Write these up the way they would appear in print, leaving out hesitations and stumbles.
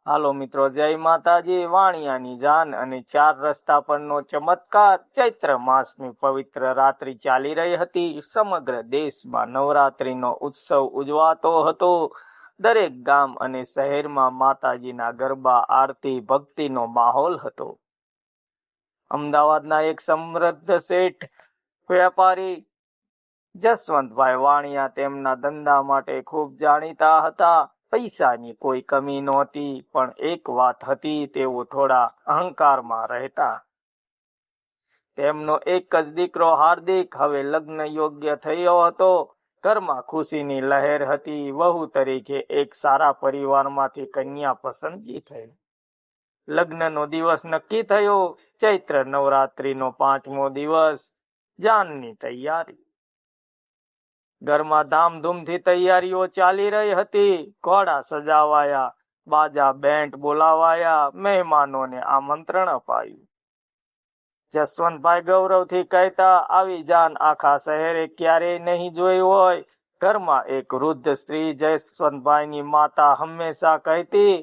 હાલો મિત્રો, જય માતાજી। વાણિયાની જાન અને ચાર રસ્તા પરનો ચમત્કાર। ચૈત્ર માસની પવિત્ર રાત્રિ ચાલી રહી હતી। સમગ્ર દેશમાં નવરાત્રિનો ઉત્સવ ઉજવાતો હતો। દરેક ગામ અને શહેરમાં માતાજીના ગરબા, આરતી, ભક્તિનો માહોલ હતો। અમદાવાદના એક સમૃદ્ધ શેઠ વેપારી જસવંતભાઈ વાણિયા તેમના ધંધા માટે ખૂબ જાણીતા હતા। પૈસાની કોઈ કમી નહોતી, પણ એક વાત હતી, તેઓ થોડા અહંકારમાં રહેતા। તેમનો એક જ દીકરો હાર્દિક હવે લગ્ન યોગ્ય થયો હતો। ઘરમાં ખુશીની લહેર હતી। વહુ તરીકે એક સારા પરિવારમાંથી કન્યા પસંદગી થઈ। લગ્નનો દિવસ નક્કી થયો। ચૈત્ર નવરાત્રિનો 5મો દિવસ। જાનની તૈયારી। ઘરમાં ધામધૂમથી તૈયારીઓ ચાલી રહી હતી। ઘોડા સજાવાયા, બાજા બેન્ડ બોલાવાયા, મહેમાનોને આમંત્રણ અપાયું। જસવંતભાઈ ગૌરવથી કહેતા, આવી જાન આખા શહેરે ક્યારેય નહીં જોઈ હોય। ઘરમાં એક વૃદ્ધ સ્ત્રી જસવંતભાઈની માતા હંમેશા કહેતી,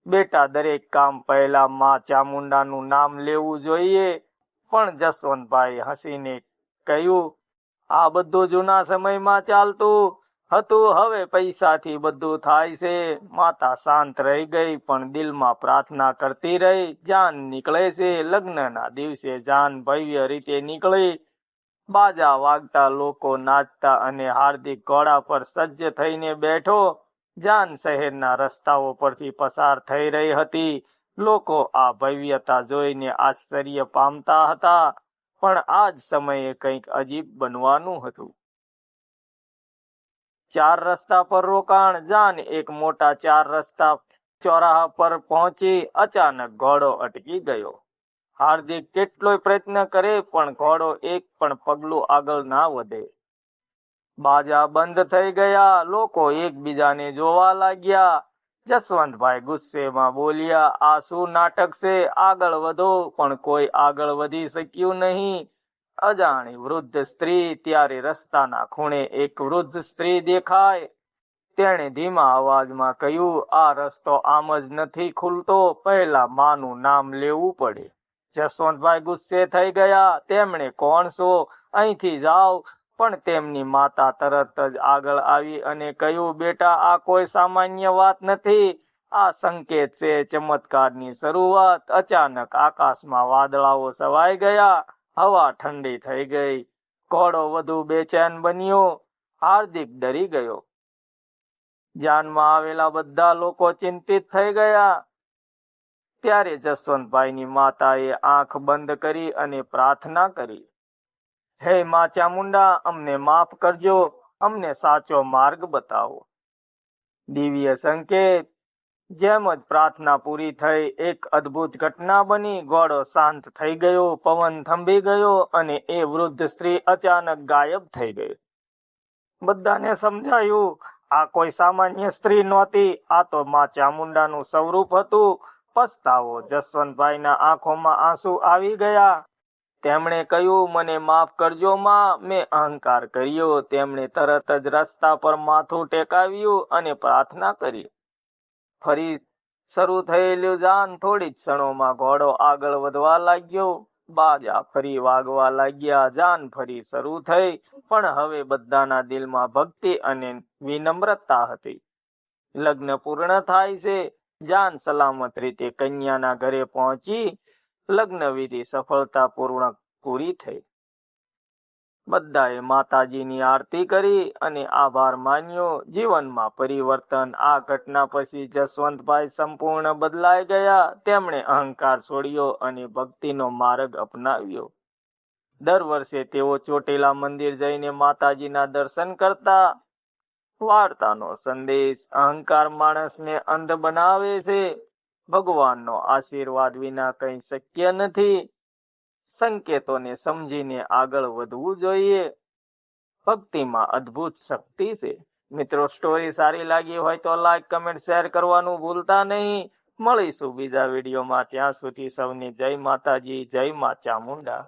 બેટા, દરેક કામ પહેલા માં ચામુંડાનું નામ લેવું જોઈએ। પણ જસવંતભાઈ હસીને કહ્યું, આ બધું જૂના સમયમાં ચાલતું હતું, હવે પૈસાથી બધું થાય છે। માતા શાંત રહી ગઈ, પણ દિલમાં પ્રાર્થના કરતી રહી। જાન નીકળે છે। લગ્નના દિવસે જાન ભવ્ય રીતે નીકળી। બાજા વાગતા, લોકો નાચતા અને હાર્દિક ઘોડા પર સજ્જ થઈને બેઠો। જાન શહેરના રસ્તાઓ પરથી પસાર થઈ રહી હતી। લોકો આ ભવ્યતા જોઈને આશ્ચર્ય પામતા હતા, પણ આ જ સમયે કંઈક અજીબ બનવાનું હતું। ચાર રસ્તા પર રોકાણ। જાન એક મોટા ચાર રસ્તા ચોરાહા પર પહોંચી। અચાનક ઘોડો અટકી ગયો। હાર્દિક કેટલોય પ્રયત્ન કરે, પણ ઘોડો એક પણ પગલું આગળ ના વધે। બાજા બંધ થઈ ગયા। લોકો એકબીજાને જોવા લાગ્યા। જસવંતભાઈ ગુસ્સેમાં બોલ્યા, આ શું નાટક છે? આગળ વધો, પણ કોઈ આગળ વધી શક્યું નહીં। અજાણી વૃદ્ધ સ્ત્રી। ત્યારે રસ્તાના ખૂણે એક વૃદ્ધ સ્ત્રી દેખાય। તેણે ધીમા અવાજમાં કહ્યું, આ રસ્તો આમ જ નથી ખુલતો, પહેલા માનું નામ લેવું પડે। જસવંતભાઈ ગુસ્સે થઈ ગયા। તેમણે, કોણ છો? અહીંથી જાઓ। પણ તેમની માતા તરત જ આગળ આવી અને કહ્યું, બેટા, આ કોઈ સામાન્ય વાત નથી, આ સંકેત છે ચમત્કારની શરૂઆત। અચાનક આકાશમાં વાદળાઓ છવાઈ ગયા। હવા ઠંડી થઈ ગઈ। ઘોડો વધુ બેચેન બન્યો। હાર્દિક ડરી ગયો। જાનમાં આવેલા બધા લોકો ચિંતિત થઈ ગયા। ત્યારે જસવંતભાઈની માતાએ આંખ બંધ કરી અને પ્રાર્થના કરી, હે માં ચામુંડા, અમને માફ કરજો, અમને સાચો માર્ગ બતાવો। દિવ્ય સંકેત। જેમ જ પ્રાર્થના પૂરી થઈ, એક અદ્ભુત ઘટના બની। ઘોડો શાંત થઈ ગયો, પવન થંભી ગયો અને એ વૃદ્ધ સ્ત્રી અચાનક ગાયબ થઈ ગઈ। બધાને સમજાયું, આ કોઈ સામાન્ય સ્ત્રી નહોતી, આ તો માં ચામુંડાનું સ્વરૂપ હતું। પસ્તાવો। જસવંતભાઈના આંખોમાં આંસુ આવી ગયા। તેમણે કહ્યું, મને માફ કરજો માં, મેં અહંકાર કર્યો। તેમણે તરત જ રસ્તા પર માથું ટેકાવ્યું અને પ્રાર્થના કરી। ફરી શરૂ થયેલું જાન। થોડી જ ક્ષણોમાં ઘોડો આગળ વધવા લાગ્યો। બાજા ફરી વાગવા લાગ્યા। જાન ફરી શરૂ થઈ, પણ હવે બધાના દિલમાં ભક્તિ અને વિનમ્રતા હતી। લગ્ન પૂર્ણ થાય છે। જાન સલામત રીતે કન્યાના ઘરે પહોંચી। લગ્ન વિધિ સફળતાપૂર્વક પૂરી થઈ। બધાએ માતાજીની આરતી કરી અને આભાર માન્યો। જીવનમાં પરિવર્તન। આ ઘટના પછી જસવંતભાઈ સંપૂર્ણ બદલાઈ ગયા। તેમણે અહંકાર છોડ્યો અને ભક્તિનો માર્ગ અપનાવ્યો। દર વર્ષે તેઓ ચોટીલા મંદિર જઈને માતાજીના દર્શન કરતા। વાર્તાનો સંદેશ, અહંકાર માણસને અંધ બનાવે છે। ભગવાનનો આશીર્વાદ વિના કંઈ શક્ય નથી। સંકેતોને સમજીને આગળ વધવું જોઈએ। ભક્તિમાં અદ્ભુત શક્તિ છે। મિત્રો, સ્ટોરી સારી લાગી હોય તો લાઈક, કમેન્ટ, શેર કરવાનું ભૂલતા નહીં। મળીશું બીજા વિડીયોમાં। ત્યાં સુધી સૌને જય માતાજી, જય મા ચામુંડા।